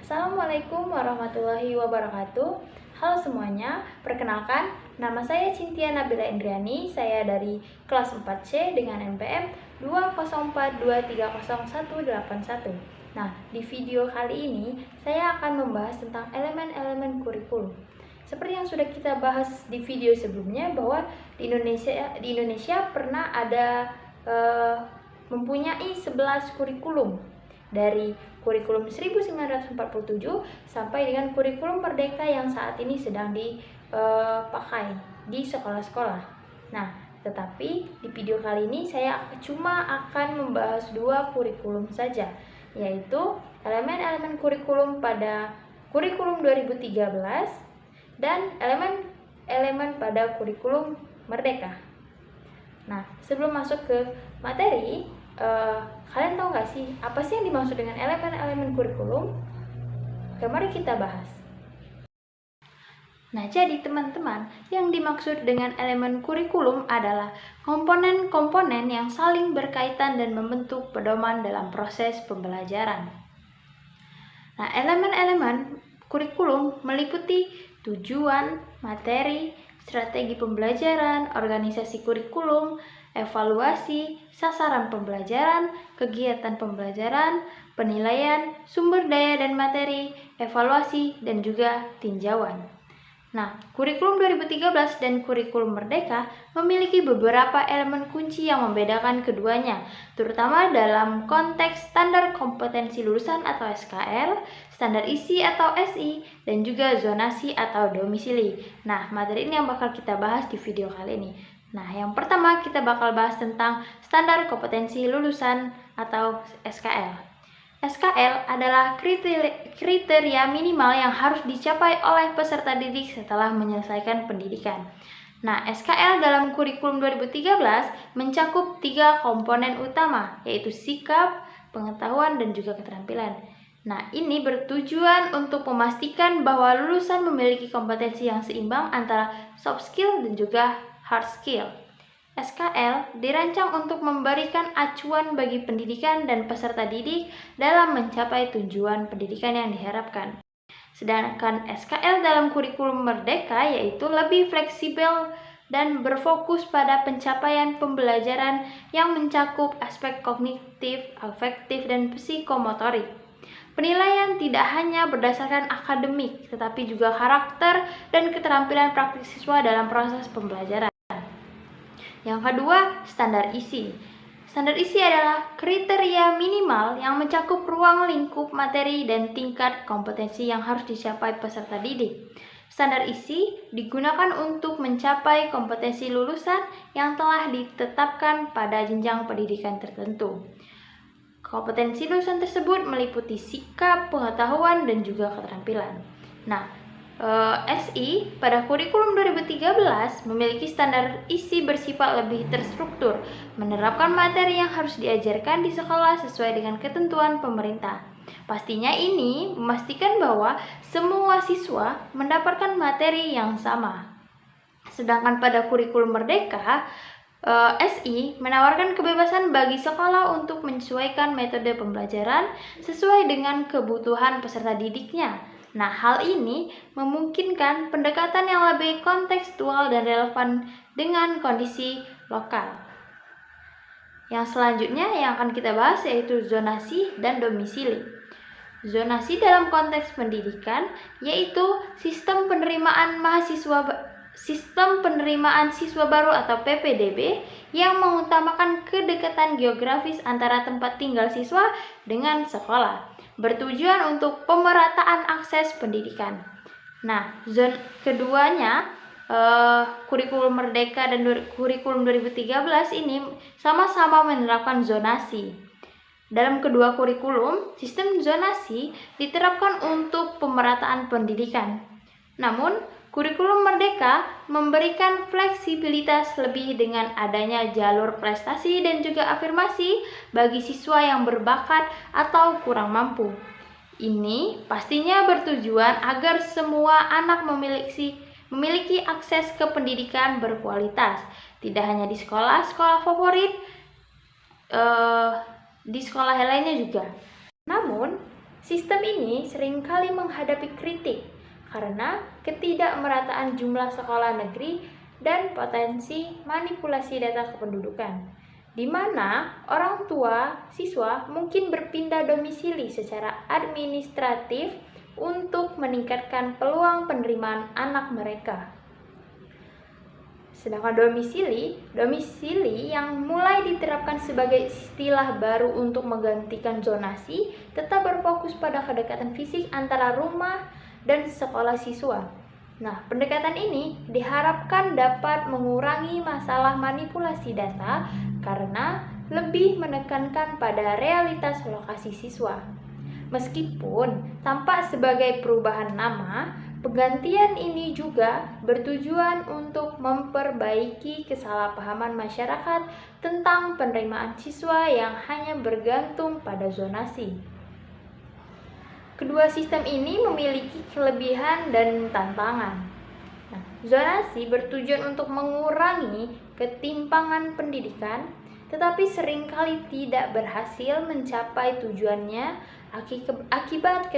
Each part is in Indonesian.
Assalamualaikum warahmatullahi wabarakatuh. Halo semuanya, perkenalkan nama saya Cynthia Nabila Indriani. Saya dari kelas 4C dengan NPM 204230181. Nah, di video kali ini saya akan membahas tentang elemen-elemen kurikulum. Seperti yang sudah kita bahas di video sebelumnya, bahwa di Indonesia pernah ada mempunyai 11 kurikulum, dari kurikulum 1947 sampai dengan kurikulum Merdeka yang saat ini sedang dipakai di sekolah-sekolah. Nah, tetapi di video kali ini saya cuma akan membahas 2 kurikulum saja, yaitu elemen-elemen kurikulum pada kurikulum 2013 dan elemen-elemen pada kurikulum Merdeka. Nah, sebelum masuk ke materi, kalian tahu nggak sih apa sih yang dimaksud dengan elemen-elemen kurikulum? Oke, mari kita bahas. Nah, jadi teman-teman, yang dimaksud dengan elemen kurikulum adalah komponen-komponen yang saling berkaitan dan membentuk pedoman dalam proses pembelajaran. Nah, elemen-elemen kurikulum meliputi tujuan, materi, strategi pembelajaran, organisasi kurikulum, evaluasi, sasaran pembelajaran, kegiatan pembelajaran, penilaian, sumber daya dan materi, evaluasi, dan juga tinjauan. Nah, kurikulum 2013 dan kurikulum Merdeka memiliki beberapa elemen kunci yang membedakan keduanya, terutama dalam konteks standar kompetensi lulusan atau SKL, standar isi atau SI, dan juga zonasi atau domisili. Nah, materi ini yang bakal kita bahas di video kali ini. Nah, yang pertama kita bakal bahas tentang standar kompetensi lulusan atau SKL. SKL adalah kriteria minimal yang harus dicapai oleh peserta didik setelah menyelesaikan pendidikan. Nah, SKL dalam kurikulum 2013 mencakup 3 komponen utama, yaitu sikap, pengetahuan, dan juga keterampilan. Nah, ini bertujuan untuk memastikan bahwa lulusan memiliki kompetensi yang seimbang antara soft skill dan juga hard skill. SKL dirancang untuk memberikan acuan bagi pendidikan dan peserta didik dalam mencapai tujuan pendidikan yang diharapkan. Sedangkan SKL dalam kurikulum Merdeka yaitu lebih fleksibel dan berfokus pada pencapaian pembelajaran yang mencakup aspek kognitif, afektif, dan psikomotorik. Penilaian tidak hanya berdasarkan akademik, tetapi juga karakter dan keterampilan praktik siswa dalam proses pembelajaran. Yang kedua, standar isi. Standar isi adalah kriteria minimal yang mencakup ruang lingkup materi dan tingkat kompetensi yang harus dicapai peserta didik. Standar isi digunakan untuk mencapai kompetensi lulusan yang telah ditetapkan pada jenjang pendidikan tertentu. Kompetensi lulusan tersebut meliputi sikap, pengetahuan, dan juga keterampilan. Nah, SI pada kurikulum 2013 memiliki standar isi bersifat lebih terstruktur, menerapkan materi yang harus diajarkan di sekolah sesuai dengan ketentuan pemerintah. Pastinya ini memastikan bahwa semua siswa mendapatkan materi yang sama. Sedangkan pada kurikulum Merdeka, SI menawarkan kebebasan bagi sekolah untuk menyesuaikan metode pembelajaran sesuai dengan kebutuhan peserta didiknya. Nah, hal ini memungkinkan pendekatan yang lebih kontekstual dan relevan dengan kondisi lokal. Yang selanjutnya yang akan kita bahas yaitu zonasi dan domisili. Zonasi dalam konteks pendidikan yaitu sistem penerimaan siswa baru atau PPDB yang mengutamakan kedekatan geografis antara tempat tinggal siswa dengan sekolah, bertujuan untuk pemerataan akses pendidikan. Nah, keduanya, kurikulum Merdeka dan kurikulum 2013 ini sama-sama menerapkan zonasi. Dalam kedua kurikulum, sistem zonasi diterapkan untuk pemerataan pendidikan. Namun, kurikulum Merdeka memberikan fleksibilitas lebih dengan adanya jalur prestasi dan juga afirmasi bagi siswa yang berbakat atau kurang mampu. Ini pastinya bertujuan agar semua anak memiliki akses ke pendidikan berkualitas, tidak hanya di sekolah-sekolah favorit, di sekolah lainnya juga. Namun, sistem ini seringkali menghadapi kritik karena ketidakmerataan jumlah sekolah negeri dan potensi manipulasi data kependudukan, di mana orang tua siswa mungkin berpindah domisili secara administratif untuk meningkatkan peluang penerimaan anak mereka. Sedangkan domisili yang mulai diterapkan sebagai istilah baru untuk menggantikan zonasi tetap berfokus pada kedekatan fisik antara rumah dan sekolah siswa. Nah, pendekatan ini diharapkan dapat mengurangi masalah manipulasi data karena lebih menekankan pada realitas lokasi siswa. Meskipun tampak sebagai perubahan nama, penggantian ini juga bertujuan untuk memperbaiki kesalahpahaman masyarakat tentang penerimaan siswa yang hanya bergantung pada zonasi. Kedua sistem ini memiliki kelebihan dan tantangan. Nah, zonasi bertujuan untuk mengurangi ketimpangan pendidikan, tetapi seringkali tidak berhasil mencapai tujuannya akibat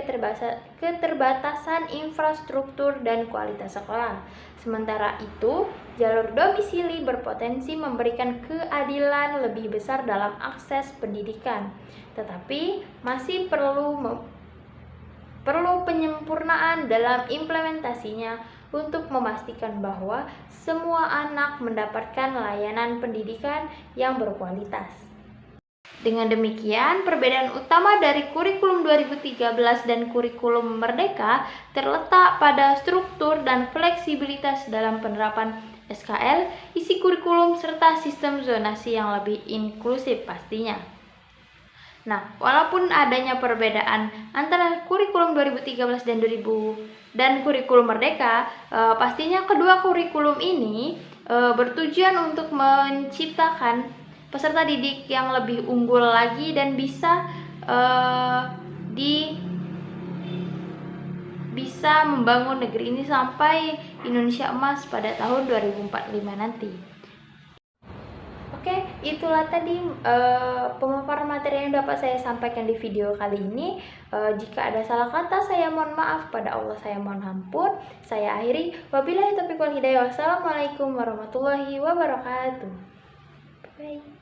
keterbatasan infrastruktur dan kualitas sekolah. Sementara itu, jalur domisili berpotensi memberikan keadilan lebih besar dalam akses pendidikan, tetapi masih perlu penyempurnaan dalam implementasinya untuk memastikan bahwa semua anak mendapatkan layanan pendidikan yang berkualitas. Dengan demikian, perbedaan utama dari kurikulum 2013 dan kurikulum Merdeka terletak pada struktur dan fleksibilitas dalam penerapan SKL, isi kurikulum, serta sistem zonasi yang lebih inklusif pastinya. Nah, walaupun adanya perbedaan antara kurikulum 2013 dan kurikulum Merdeka, pastinya kedua kurikulum ini bertujuan untuk menciptakan peserta didik yang lebih unggul lagi dan bisa membangun negeri ini sampai Indonesia emas pada tahun 2045 nanti. Oke, itulah tadi pemaparan materi yang dapat saya sampaikan di video kali ini. Jika ada salah kata, saya mohon maaf, pada Allah saya mohon ampun. Saya akhiri, wabillahi taufiq wal hidayah. Wassalamualaikum warahmatullahi wabarakatuh. Bye.